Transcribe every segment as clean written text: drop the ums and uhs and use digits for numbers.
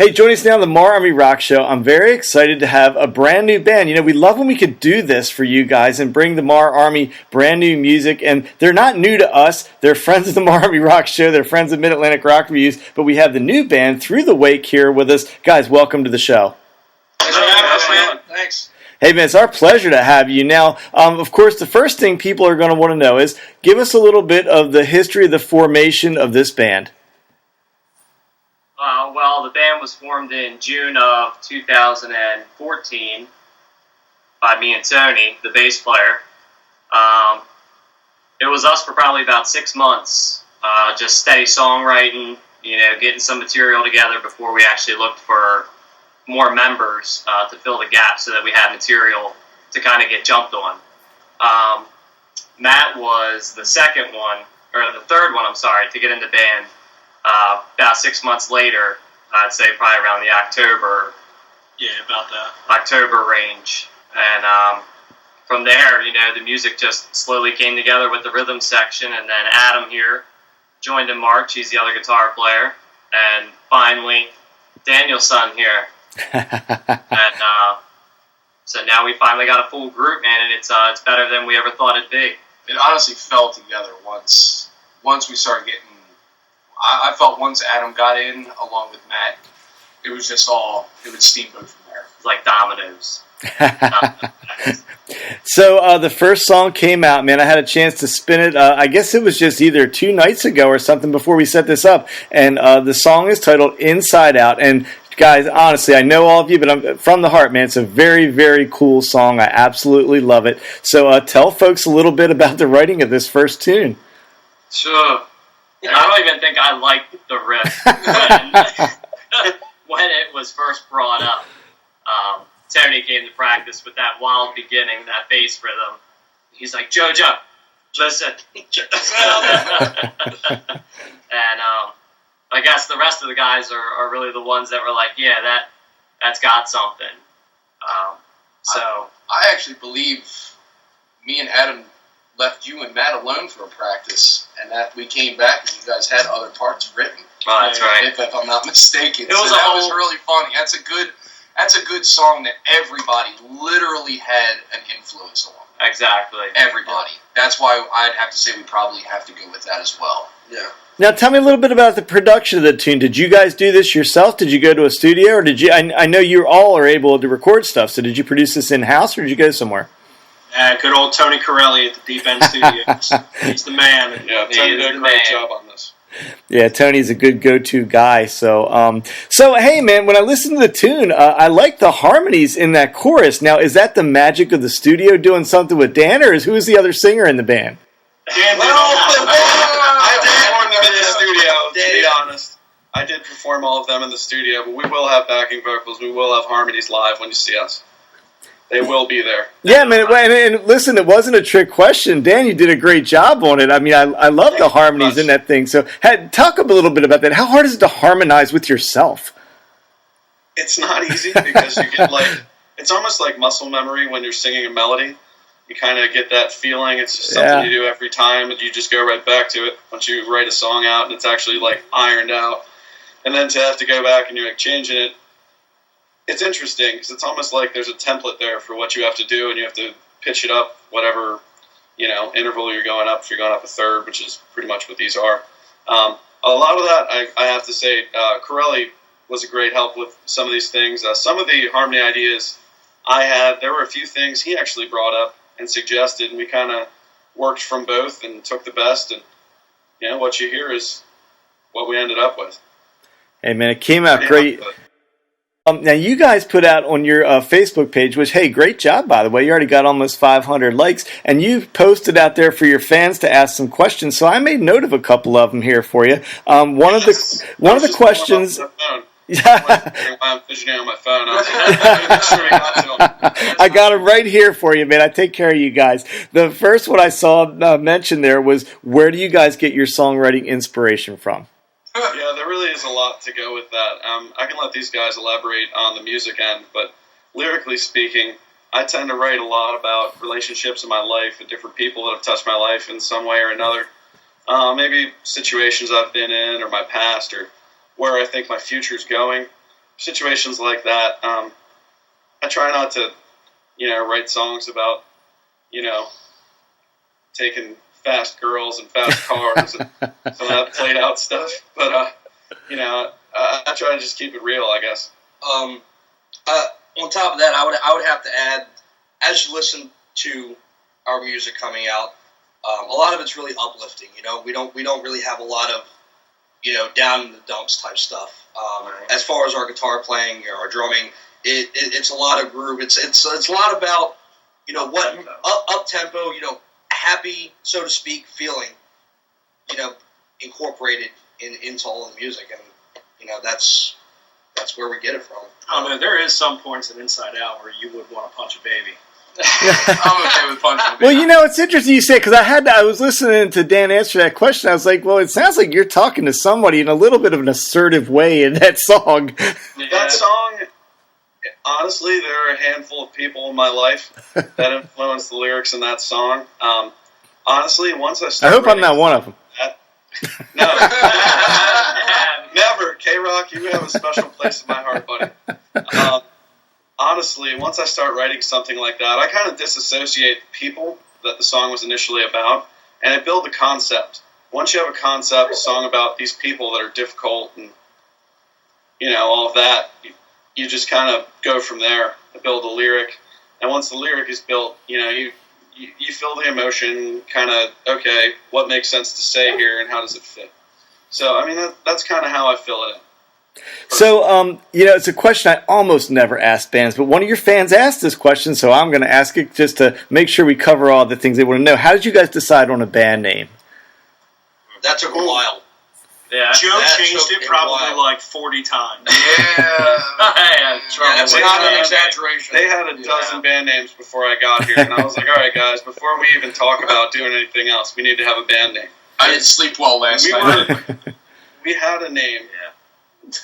Hey, joining us now on the MARR Army Rock Show. I'm very excited to have a brand new band. You know, we love when we could do this for you guys and bring the MARR Army brand new music. And they're not new to us. They're friends of the MARR Army Rock Show. They're friends of Mid-Atlantic Rock Reviews. But we have the new band, Through the Wake, here with us. Guys, welcome to the show. Thanks for having us, man. Thanks. Hey, man, it's our pleasure to have you. Now, of course, the first thing people are going to want to know is give us a little bit of the history of the formation of this band. Well, the band was formed in June of 2014 by me and Tony, the bass player. It was us for probably about 6 months, just steady songwriting, getting some material together before we actually looked for more members to fill the gap so that we had material to kind of get jumped on. Matt was the third one, to get into band. About 6 months later, I'd say probably around the October range. And from there, the music just slowly came together with the rhythm section. And then Adam here joined in March. He's the other guitar player. And finally, Daniel's son here. And so now we finally got a full group, man, and it's better than we ever thought it'd be. It honestly fell together once we started getting. I felt once Adam got in, along with Matt, it was steamboat from there. It's like dominoes. So the first song came out, man. I had a chance to spin it. I guess it was just either 2 nights ago or something before we set this up. And the song is titled Inside Out. And guys, honestly, I know all of you, but I'm from the heart, man. It's a very, very cool song. I absolutely love it. So tell folks a little bit about the writing of this first tune. Sure. I don't even think I liked the riff when it was first brought up. Tony came to practice with that wild beginning, that bass rhythm. He's like, Jojo, listen. And I guess the rest of the guys are really the ones that were like, yeah, that's got something. I actually believe me and Adam left you and Matt alone for a practice, and that we came back and you guys had other parts written. Oh, that's right. If I'm not mistaken. That was really funny. That's a good song that everybody literally had an influence on. Exactly. Everybody. That's why I'd have to say we probably have to go with that as well. Yeah. Now, tell me a little bit about the production of the tune. Did you guys do this yourself? Did you go to a studio, or did you? I know you all are able to record stuff. So, did you produce this in house, or did you go somewhere? Good old Tony Corelli at the Deep End Studios. He's the man. Yeah, Tony did a great job on this. Yeah, Tony's a good go-to guy. So hey, man, when I listen to the tune, I like the harmonies in that chorus. Now, is that the magic of the studio doing something with Dan, or who's the other singer in the band? Dan did. I did perform them in the studio, to be honest. I did perform all of them in the studio, but we will have backing vocals. We will have harmonies live when you see us. They will be there. Yeah, man, and listen, it wasn't a trick question. Dan, you did a great job on it. I mean, I love the harmonies in that thing. So talk a little bit about that. How hard is it to harmonize with yourself? It's not easy because you get it's almost like muscle memory when you're singing a melody. You kind of get that feeling. It's just something you do every time, and you just go right back to it once you write a song out, and it's actually ironed out. And then to have to go back and you're changing it, it's interesting because it's almost like there's a template there for what you have to do, and you have to pitch it up whatever interval you're going up. If you're going up a third, which is pretty much what these are. A lot of that, I have to say, Corelli was a great help with some of these things. Some of the harmony ideas I had, there were a few things he actually brought up and suggested, and we kind of worked from both and took the best, and what you hear is what we ended up with. Hey, man, it came out great. Now, you guys put out on your Facebook page, which, hey, great job, by the way. You already got almost 500 likes, and you posted out there for your fans to ask some questions. So I made note of a couple of them here for you. One of the questions. I'm fidgeting on my phone. I got them right here for you, man. I take care of you guys. The first one I saw mentioned there was, where do you guys get your songwriting inspiration from? Yeah, there really is a lot to go with that. I can let these guys elaborate on the music end, but lyrically speaking, I tend to write a lot about relationships in my life and different people that have touched my life in some way or another. Maybe situations I've been in or my past or where I think my future's going. situations like that, I try not to, write songs about, taking fast girls and fast cars and some of that played out stuff. But, I try to just keep it real, I guess. On top of that, I would have to add, as you listen to our music coming out, a lot of it's really uplifting. We don't really have a lot of, down in the dumps type stuff. As far as our guitar playing, our drumming, it's a lot of groove. It's a lot about, what up tempo, happy, so to speak, feeling, incorporated into all the music, and that's where we get it from. I mean, there is some points in Inside Out where you would want to punch a baby. I'm okay with punching a baby. Well, it's interesting you say, because I was listening to Dan answer that question. I was like, well, it sounds like you're talking to somebody in a little bit of an assertive way in that song. Yeah. That song, honestly, there are a handful of people in my life that influenced the lyrics in that song. Honestly, once I I started hope I'm not one of them. No. Never. K-Rock, you have a special place in my heart, buddy. Honestly, once I start writing something like that, I kind of disassociate the people that the song was initially about, and I build the concept. Once you have a concept, a song about these people that are difficult and, all of that, you just kind of go from there and build a lyric. And once the lyric is built, you feel the emotion, kind of, okay, what makes sense to say here and how does it fit? So, I mean, that's kind of how I fill it in. So, it's a question I almost never ask bands, but one of your fans asked this question, so I'm going to ask it just to make sure we cover all the things they want to know. How did you guys decide on a band name? That took a while. Yeah. Joe changed it probably like 40 times. That's not an exaggeration. They had a dozen band names before I got here, and I was like, all right, guys, before we even talk about doing anything else, we need to have a band name. I didn't sleep well last night. We had a name,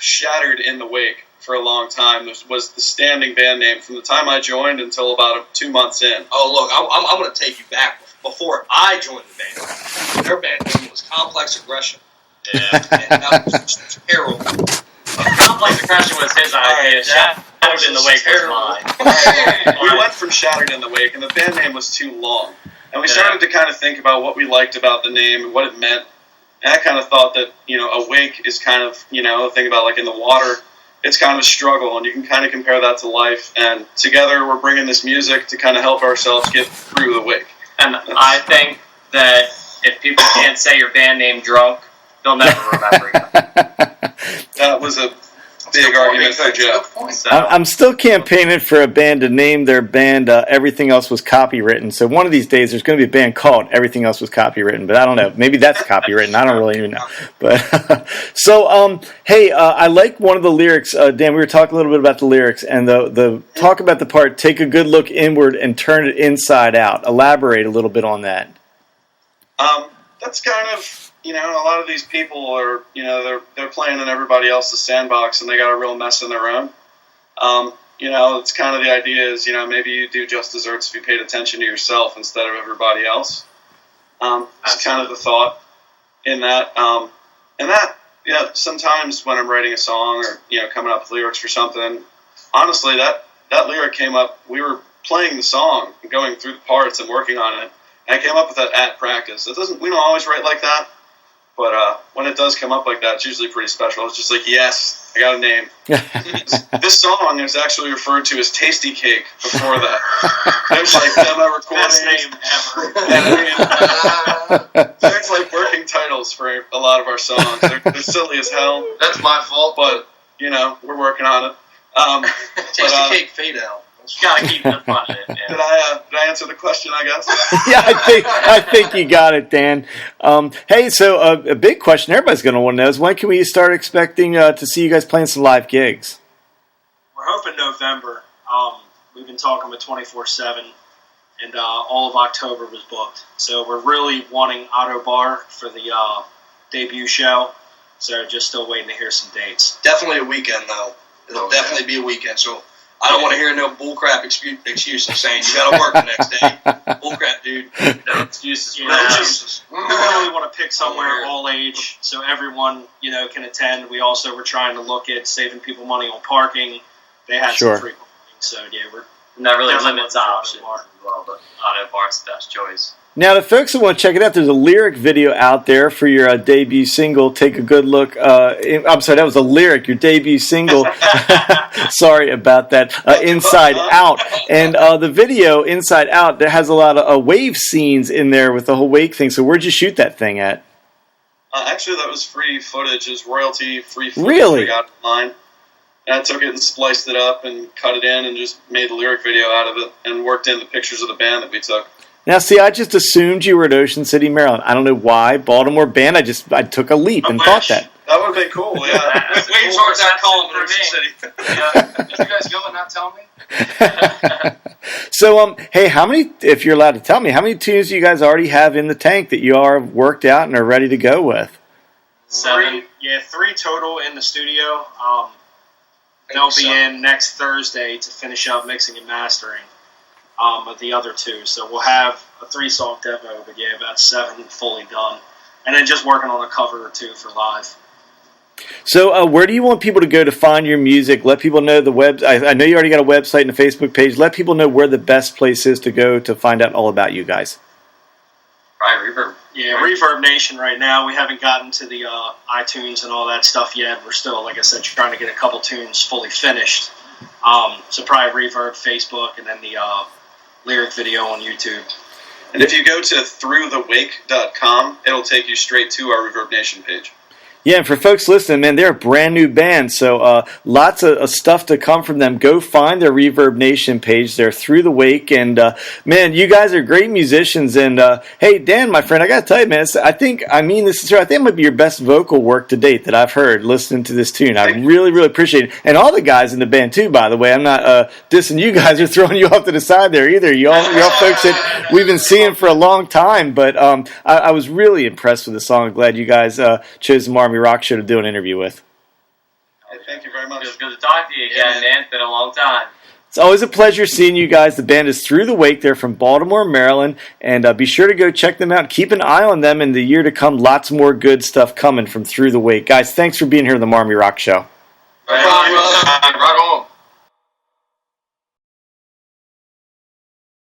Shattered in the Wake, for a long time. This was the standing band name from the time I joined until about 2 months in. Oh, look, I'm going to take you back. Before I joined the band, their band name was Complex Aggression. Yeah. And that was terrible. Complex Aggression was his idea. Shattered in the Wake was mine. We went from Shattered in the Wake, and the band name was too long. And we started to kind of think about what we liked about the name and what it meant. And I kind of thought that, a wake is kind of, a thing about like in the water. It's kind of a struggle, and you can kind of compare that to life. And together we're bringing this music to kind of help ourselves get through the wake. And I think that if people can't say your band name drunk, they'll never remember you. That was a big argument for Jeff. So, I'm still campaigning for a band to name their band Everything Else Was Copywritten. So one of these days there's going to be a band called Everything Else Was Copywritten, but I don't know. Maybe that's copywritten. I don't really even know. But so, hey, I like one of the lyrics. Dan, we were talking a little bit about the lyrics, and the talk about the part, take a good look inward and turn it inside out. Elaborate a little bit on that. That's kind of, a lot of these people are, they're playing in everybody else's sandbox, and they got a real mess in their own. It's kind of the idea is, maybe you do just desserts if you paid attention to yourself instead of everybody else. That's kind of the thought in that. And that, sometimes when I'm writing a song or, coming up with lyrics for something, honestly, that lyric came up, we were playing the song and going through the parts and working on it, and I came up with that at practice. We don't always write like that. But when it does come up like that, it's usually pretty special. It's just like, yes, I got a name. This song is actually referred to as Tasty Cake before that. There's like demo recordings. Best name ever. There's like working titles for a lot of our songs. They're silly as hell. That's my fault, But, we're working on it. Tasty Cake Fade Out. you gotta keep the fun in it. Did I answer the question, I guess? Yeah, I think you got it, Dan. Hey, so a big question everybody's going to want to know is when can we start expecting to see you guys playing some live gigs? We're hoping November. We've been talking with 24/7, and all of October was booked. So we're really wanting Auto Bar for the debut show. So just still waiting to hear some dates. Definitely a weekend, though. It'll definitely be a weekend. So I don't want to hear no bullcrap excuses saying you got to work the next day. Bullcrap, dude. No excuses for Yeah, that. we really want to pick somewhere all age so everyone, can attend. We also were trying to look at saving people money on parking. They had Sure. some free parking, so yeah, we're And that really definitely limits looking for options Auto Bar. as well, but Auto Bar's the best choice. Now, the folks that want to check it out, there's a lyric video out there for your debut single. Take a good look. I'm sorry, that was a lyric. Your debut single. Sorry about that. Inside Out, and the video Inside Out, there has a lot of wave scenes in there with the whole wake thing. So where'd you shoot that thing at? Actually, that was free footage. It's royalty-free footage Really? we got online. And I took it and spliced it up and cut it in and just made the lyric video out of it and worked in the pictures of the band that we took. Now, see, I just assumed you were at Ocean City, Maryland. I don't know why. Baltimore band, I took a leap and thought that. That would have been cool, yeah. Waves cool aren't that calm in reception Ocean for City. Yeah. Did you guys go and not tell me? So, hey, how many, if you're allowed to tell me, how many tunes do you guys already have in the tank that you are worked out and are ready to go with? 7. Three total in the studio. They'll be in next Thursday to finish up mixing and mastering of the other 2. So we'll have a 3-song demo, but yeah, about 7 fully done. And then just working on a cover or 2 for live. So, where do you want people to go to find your music? Let people know the web. I know you already got a website and a Facebook page. Let people know where the best place is to go to find out all about you guys. Probably Reverb. Yeah, Reverb Nation right now. We haven't gotten to the iTunes and all that stuff yet. We're still, like I said, trying to get a couple tunes fully finished. So probably Reverb, Facebook, and then the lyric video on YouTube. And if you go to throughthewake.com, it'll take you straight to our Reverb Nation page. Yeah, and for folks listening, man, they're a brand new band, so lots of stuff to come from them. Go find their Reverb Nation page. They're Through the Wake, and man, you guys are great musicians. And hey, Dan, my friend, I got to tell you, man, I think it might be your best vocal work to date that I've heard listening to this tune. I really, really appreciate it, and all the guys in the band too. By the way, I'm not dissing you guys or throwing you off to the side there either. Y'all folks that we've been seeing for a long time, but I was really impressed with the song. I'm glad you guys chose the Marmy Rock Show to do an interview with. Hey, thank you very much. Feels good to talk to you again, man. It's been a long time. It's always a pleasure seeing you guys. The band is Through the Wake. They're from Baltimore, Maryland, and be sure to go check them out. Keep an eye on them in the year to come. Lots more good stuff coming from Through the Wake. Guys, thanks for being here on the Marmy Rock Show. Right on.